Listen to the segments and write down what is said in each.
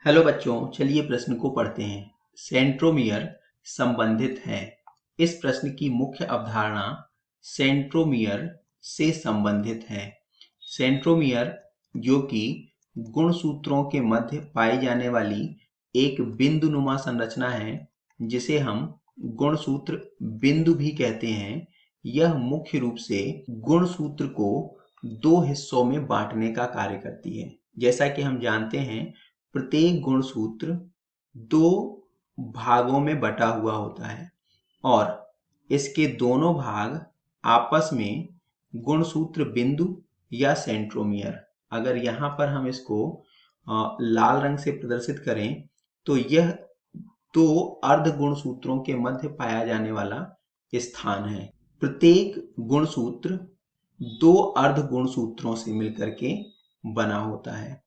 Hello बच्चों, चलिए प्रश्न को पढ़ते हैं। सेंट्रोमियर संबंधित है। इस प्रश्न की मुख्य अवधारणा सेंट्रोमियर से संबंधित है। सेंट्रोमियर जो कि गुणसूत्रों के मध्य पाई जाने वाली एक बिंदुनुमा संरचना है, जिसे हम गुणसूत्र बिंदु भी कहते हैं। यह मुख्य रूप से गुणसूत्र को दो हिस्सों में बांटने का कार्य करती है। जैसा कि हम जानते हैं, प्रत्येक गुणसूत्र दो भागों में बटा हुआ होता है और इसके दोनों भाग आपस में गुणसूत्र बिंदु या सेंट्रोमियर। अगर यहाँ पर हम इसको लाल रंग से प्रदर्शित करें तो यह दो अर्ध गुणसूत्रों के मध्य पाया जाने वाला स्थान है। प्रत्येक गुणसूत्र दो अर्ध गुणसूत्रों से मिलकर के बना होता है।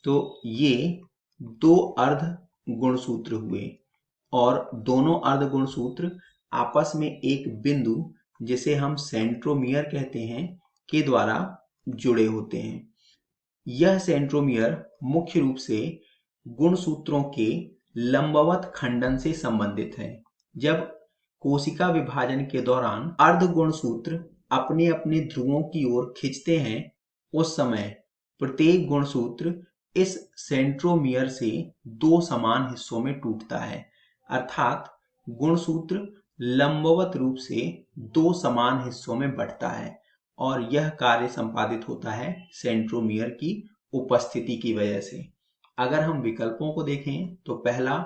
तो ये दो अर्ध गुणसूत्र हुए और दोनों अर्ध गुणसूत्र आपस में एक बिंदु, जिसे हम सेंट्रोमियर कहते हैं, के द्वारा जुड़े होते हैं। यह सेंट्रोमियर मुख्य रूप से गुणसूत्रों के लंबवत खंडन से संबंधित है। जब कोशिका विभाजन के दौरान अर्ध गुणसूत्र अपने अपने ध्रुवों की ओर खींचते हैं, उस समय प्रत्येक गुणसूत्र इस सेंट्रोमियर से दो समान हिस्सों में टूटता है, अर्थात गुणसूत्र लंबवत रूप से दो समान हिस्सों में बंटता है और यह कार्य संपादित होता है सेंट्रोमियर की उपस्थिति की वजह से। अगर हम विकल्पों को देखें तो पहला,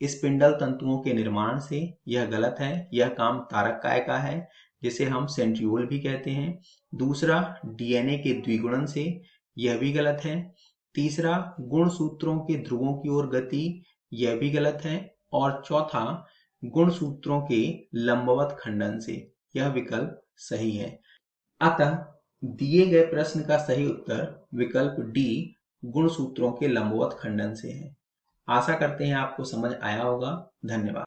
स्पिंडल तंतुओं के निर्माण से, यह गलत है। यह काम तारक काय का है, जिसे हम सेंट्रियोल भी कहते हैं। दूसरा, डीएनए के द्विगुणन से, यह भी गलत है। तीसरा, गुणसूत्रों के ध्रुवों की ओर गति, यह भी गलत है। और चौथा, गुणसूत्रों के लंबवत खंडन से, यह विकल्प सही है। अतः दिए गए प्रश्न का सही उत्तर विकल्प डी, गुणसूत्रों के लंबवत खंडन से है। आशा करते हैं आपको समझ आया होगा। धन्यवाद।